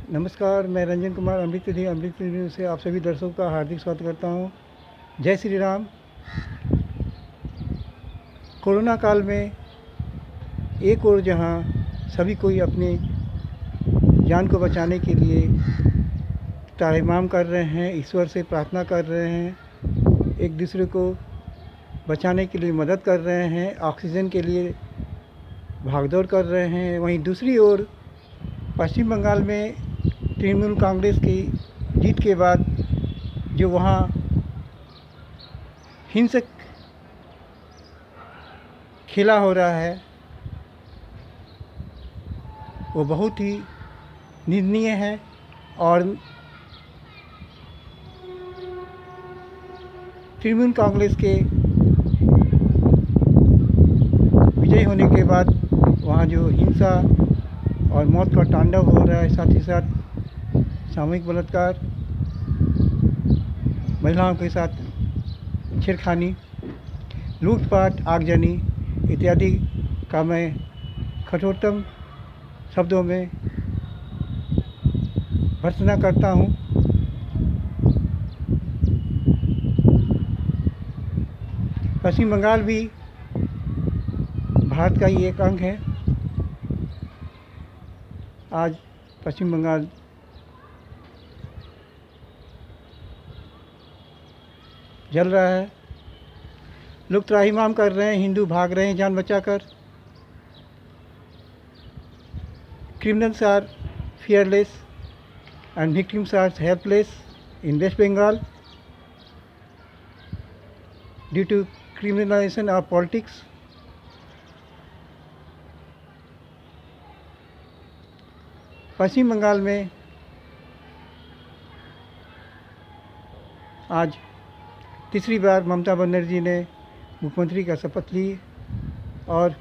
नमस्कार, मैं रंजन कुमार अमृत न्यूज़ से आप सभी दर्शकों का हार्दिक स्वागत करता हूं। जय श्री राम। कोरोना काल में एक और जहां सभी कोई अपने जान को बचाने के लिए त्राहिमाम कर रहे हैं, ईश्वर से प्रार्थना कर रहे हैं, एक दूसरे को बचाने के लिए मदद कर रहे हैं, ऑक्सीजन के लिए भागदौड़ कर रहे हैं, वहीं दूसरी ओर पश्चिम बंगाल में तृणमूल कांग्रेस की जीत के बाद जो वहाँ हिंसक खेला हो रहा है वो बहुत ही निंदनीय है। और तृणमूल कांग्रेस के विजय होने के बाद वहाँ जो हिंसा और मौत का तांडव हो रहा है, साथ ही साथ सामूहिक बलात्कार, महिलाओं के साथ छेड़खानी, लूटपाट, आगजनी इत्यादि का मैं कठोरतम शब्दों में भर्त्सना करता हूँ। पश्चिम बंगाल भी भारत का ही एक अंग है। आज पश्चिम बंगाल जल रहा है, लोग त्राहिमाम कर रहे हैं, हिंदू भाग रहे हैं जान बचाकर। Criminals are fearless and victims are helpless in West Bengal due to criminalization of politics. पश्चिम बंगाल में आज तीसरी बार ममता बनर्जी ने मुख्यमंत्री का शपथ ली और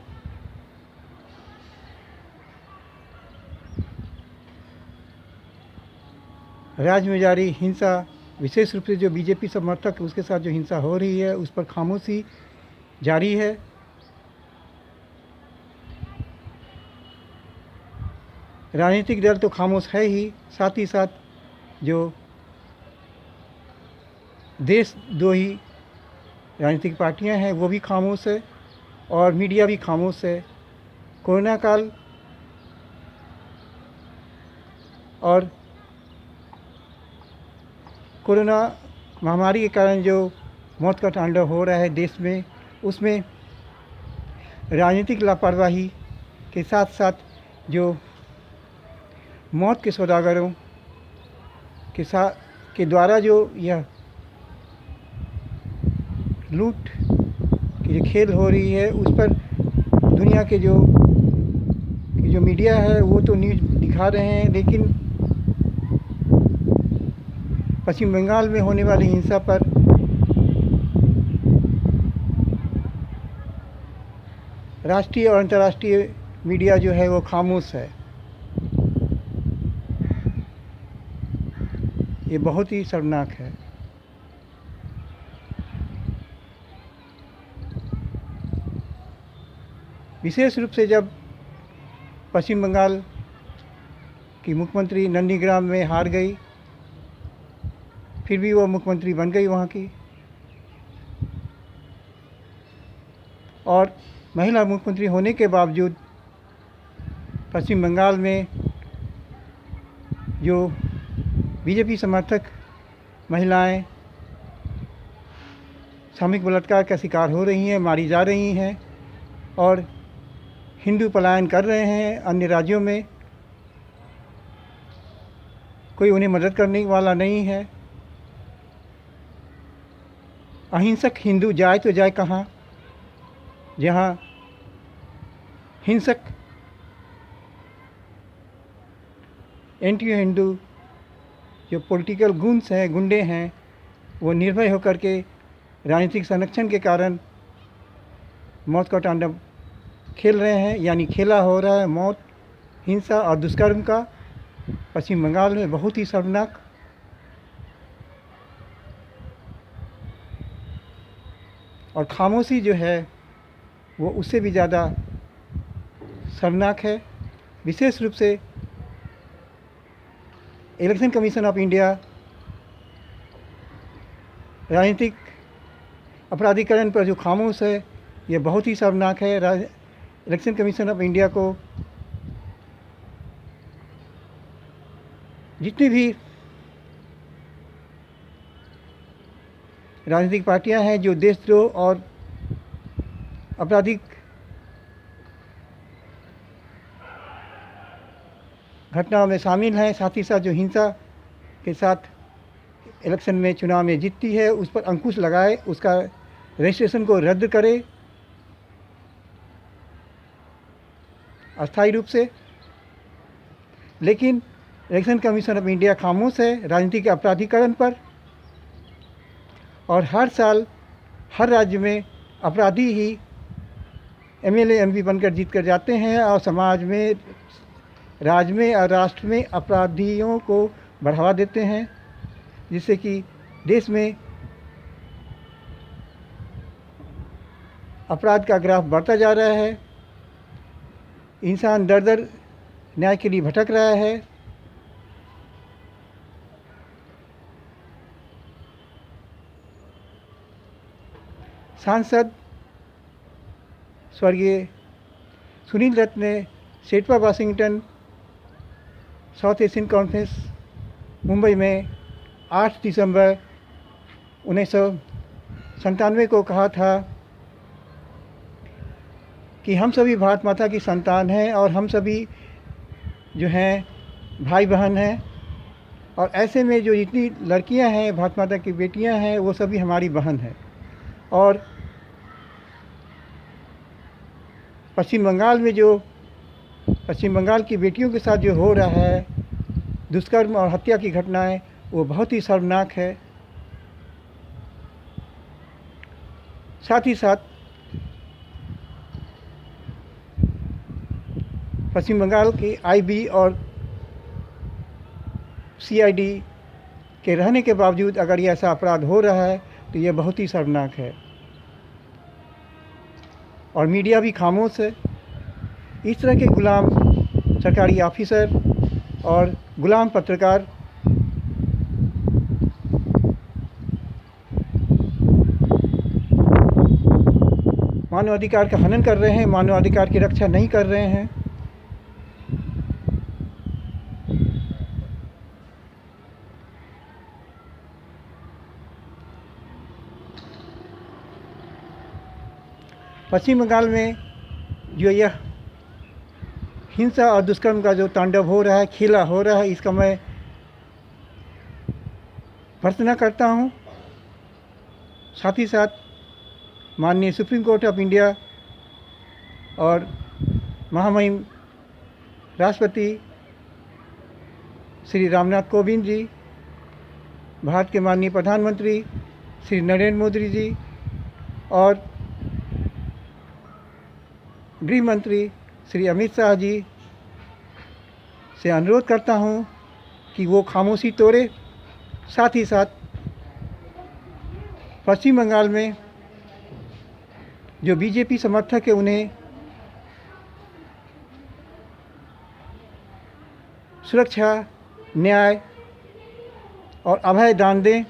राज्य में जारी हिंसा, विशेष रूप से जो बीजेपी समर्थक उसके साथ जो हिंसा हो रही है उस पर खामोशी जारी है। राजनीतिक दल तो खामोश है ही, साथ ही साथ जो देशद्रोही राजनीतिक पार्टियां हैं वो भी खामोश है और मीडिया भी खामोश है। कोरोना काल और कोरोना महामारी के कारण जो मौत का तांडव हो रहा है देश में, उसमें राजनीतिक लापरवाही के साथ साथ जो मौत के सौदागरों के द्वारा जो यह लूट की जो खेल हो रही है उस पर दुनिया के जो मीडिया है वो तो न्यूज़ दिखा रहे हैं, लेकिन पश्चिम बंगाल में होने वाली हिंसा पर राष्ट्रीय और अंतर्राष्ट्रीय मीडिया जो है वो खामोश है। ये बहुत ही शर्मनाक है। विशेष रूप से जब पश्चिम बंगाल की मुख्यमंत्री नंदीग्राम में हार गई, फिर भी वो मुख्यमंत्री बन गई वहाँ की, और महिला मुख्यमंत्री होने के बावजूद पश्चिम बंगाल में जो बीजेपी समर्थक महिलाएं सामूहिक बलात्कार का शिकार हो रही हैं, मारी जा रही हैं और हिंदू पलायन कर रहे हैं अन्य राज्यों में, कोई उन्हें मदद करने वाला नहीं है। अहिंसक हिंदू जाए तो जाए कहाँ, जहाँ हिंसक एंटी हिंदू जो पॉलिटिकल गुंड्स हैं, गुंडे हैं, वो निर्भय होकर के राजनीतिक संरक्षण के कारण मौत का तांडव खेल रहे हैं, यानी खेला हो रहा है मौत, हिंसा और दुष्कर्म का पश्चिम बंगाल में। बहुत ही शर्मनाक। और खामोशी जो है वो उससे भी ज़्यादा शर्मनाक है। विशेष रूप से इलेक्शन कमीशन ऑफ इंडिया राजनीतिक अपराधीकरण पर जो खामोश है, ये बहुत ही शर्मनाक है। इलेक्शन कमीशन ऑफ इंडिया को जितनी भी राजनीतिक पार्टियां हैं जो देशद्रोह और आपराधिक घटनाओं में शामिल हैं, साथ ही साथ जो हिंसा के साथ इलेक्शन में चुनाव में जीतती है, उस पर अंकुश लगाए, उसका रजिस्ट्रेशन को रद्द करे अस्थायी रूप से। लेकिन इलेक्शन कमीशन ऑफ इंडिया खामोश है राजनीतिक अपराधीकरण पर, और हर साल हर राज्य में अपराधी ही एमएलए एमपी बनकर जीत कर जाते हैं और समाज में, राज्य में और राष्ट्र में अपराधियों को बढ़ावा देते हैं, जिससे कि देश में अपराध का ग्राफ बढ़ता जा रहा है। इंसान दर दर न्याय के लिए भटक रहा है। सांसद स्वर्गीय सुनील दत्त ने सेटवा Washington South Asian Conference Mumbai में 8 दिसंबर 1997 को कहा था कि हम सभी भारत माता की संतान हैं और हम सभी जो हैं भाई बहन हैं, और ऐसे में जो जितनी लड़कियां हैं भारत माता की बेटियां हैं वो सभी हमारी बहन हैं। और पश्चिम बंगाल में जो पश्चिम बंगाल की बेटियों के साथ जो हो रहा है दुष्कर्म और हत्या की घटनाएं, वो बहुत ही शर्मनाक है। साथ ही साथ पश्चिम बंगाल के आईबी और सीआईडी के रहने के बावजूद अगर ये ऐसा अपराध हो रहा है तो ये बहुत ही शर्मनाक है, और मीडिया भी खामोश है। इस तरह के गुलाम सरकारी ऑफिसर और गुलाम पत्रकार मानवाधिकार का हनन कर रहे हैं, मानवाधिकार की रक्षा नहीं कर रहे हैं। पश्चिम बंगाल में जो यह हिंसा और दुष्कर्म का जो तांडव हो रहा है, खेला हो रहा है, इसका मैं भर्त्सना करता हूँ। साथ ही साथ माननीय सुप्रीम कोर्ट ऑफ इंडिया और महामहिम राष्ट्रपति श्री रामनाथ कोविंद जी, भारत के माननीय प्रधानमंत्री श्री नरेंद्र मोदी जी और गृह मंत्री श्री अमित शाह जी से अनुरोध करता हूं कि वो खामोशी तोड़े। साथ ही साथ पश्चिम बंगाल में जो बीजेपी समर्थक है उन्हें सुरक्षा, न्याय और अभय दान दें,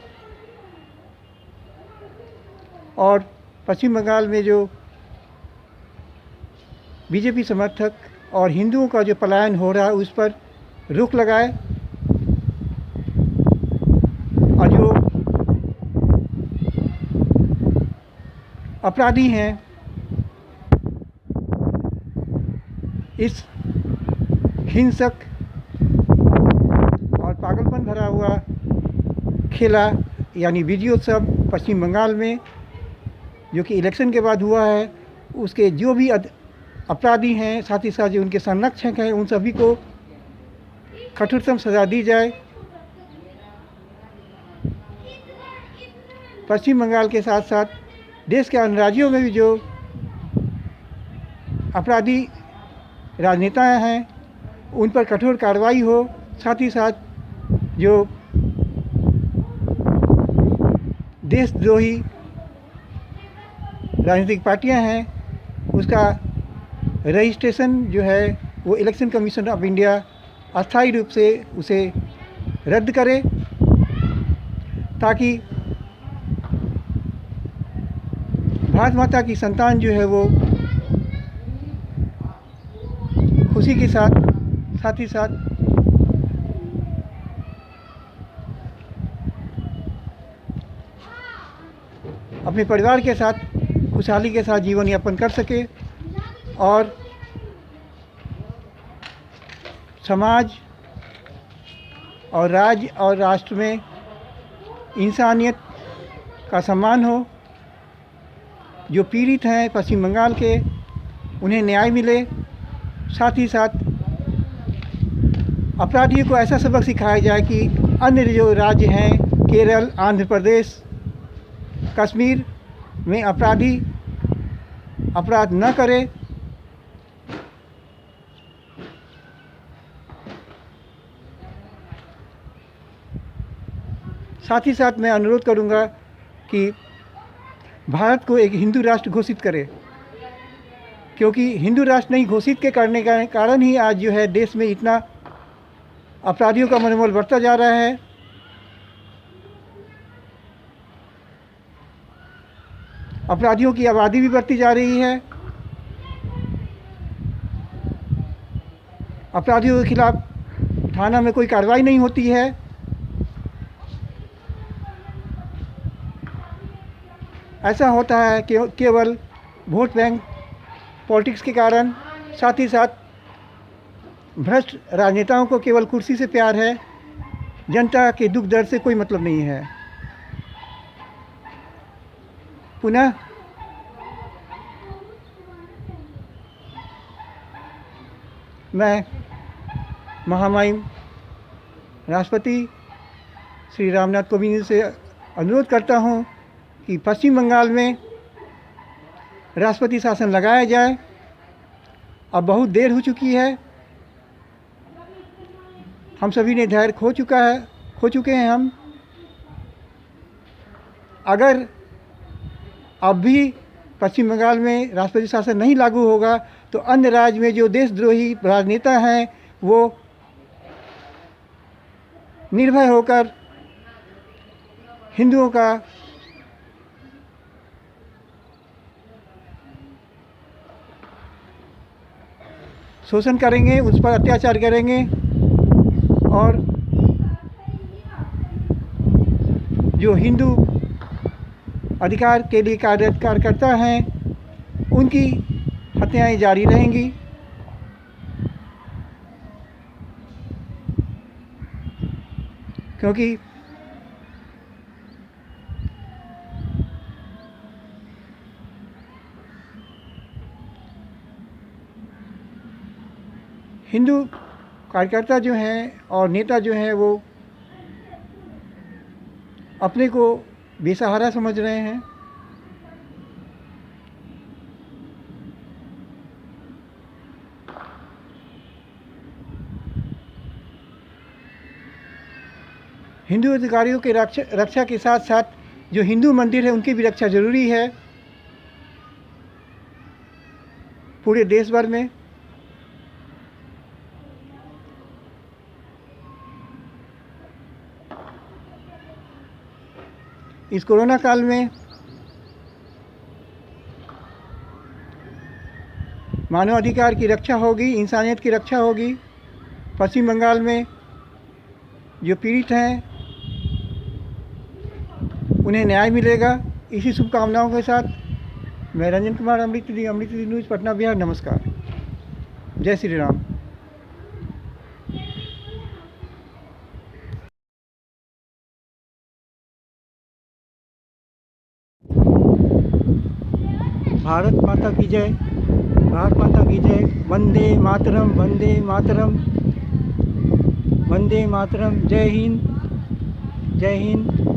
और पश्चिम बंगाल में जो बीजेपी समर्थक और हिंदुओं का जो पलायन हो रहा है उस पर रोक लगाए, और जो अपराधी हैं इस हिंसक और पागलपन भरा हुआ खेला यानी विजयोत्सव पश्चिम बंगाल में जो कि इलेक्शन के बाद हुआ है, उसके जो भी अपराधी हैं, साथ ही साथ जो उनके संरक्षक हैं, उन सभी को कठोरतम सज़ा दी जाए। पश्चिम बंगाल के साथ साथ देश के अन्य राज्यों में भी जो अपराधी राजनेता हैं उन पर कठोर कार्रवाई हो। साथ ही साथ जो देशद्रोही राजनीतिक पार्टियां हैं उसका रजिस्ट्रेशन जो है वो इलेक्शन कमीशन ऑफ इंडिया अस्थायी रूप से उसे रद्द करे, ताकि भारत माता की संतान जो है वो खुशी के साथ ही साथ अपने परिवार के साथ खुशहाली के साथ जीवन यापन कर सके और समाज और राज्य और राष्ट्र में इंसानियत का सम्मान हो। जो पीड़ित हैं पश्चिम बंगाल के, उन्हें न्याय मिले। साथ ही साथ अपराधियों को ऐसा सबक सिखाया जाए कि अन्य जो राज्य हैं, केरल, आंध्र प्रदेश, कश्मीर में अपराधी अपराध न करे। साथ ही साथ मैं अनुरोध करूंगा कि भारत को एक हिंदू राष्ट्र घोषित करे, क्योंकि हिंदू राष्ट्र नहीं घोषित के करने का कारण ही आज जो है देश में इतना अपराधियों का मनोबल बढ़ता जा रहा है। अपराधियों की आबादी भी बढ़ती जा रही है। अपराधियों के खिलाफ थाना में कोई कार्रवाई नहीं होती है। ऐसा होता है कि केवल वोट बैंक पॉलिटिक्स के कारण। साथ ही साथ भ्रष्ट राजनेताओं को केवल कुर्सी से प्यार है, जनता के दुख दर्द से कोई मतलब नहीं है। पुनः मैं महामहिम राष्ट्रपति श्री रामनाथ कोविंद से अनुरोध करता हूं कि पश्चिम बंगाल में राष्ट्रपति शासन लगाया जाए। अब बहुत देर हो चुकी है, हम सभी ने धैर्य खो चुके हैं हम। अगर अब भी पश्चिम बंगाल में राष्ट्रपति शासन नहीं लागू होगा तो अन्य राज्य में जो देशद्रोही राजनेता हैं वो निर्भय होकर हिंदुओं का शोषण करेंगे, उस पर अत्याचार करेंगे और जो हिंदू अधिकार के लिए कार्यकर्ता हैं उनकी हत्याएं जारी रहेंगी। क्योंकि हिंदू कार्यकर्ता जो हैं और नेता जो हैं वो अपने को बेसहारा समझ रहे हैं। हिंदू अधिकारियों के रक्षा के साथ साथ जो हिंदू मंदिर है उनकी भी रक्षा जरूरी है पूरे देश भर में। इस कोरोना काल में मानवाधिकार की रक्षा होगी, इंसानियत की रक्षा होगी। पश्चिम बंगाल में जो पीड़ित हैं उन्हें न्याय मिलेगा। इसी शुभकामनाओं के साथ मैं रंजन कुमार, अमृत न्यूज़, पटना, बिहार। नमस्कार। जय श्री राम। भारत माता की जय, भारत माता की जय। वंदे मातरम, वंदे मातरम, वंदे मातरम। जय हिंद, जय हिंद।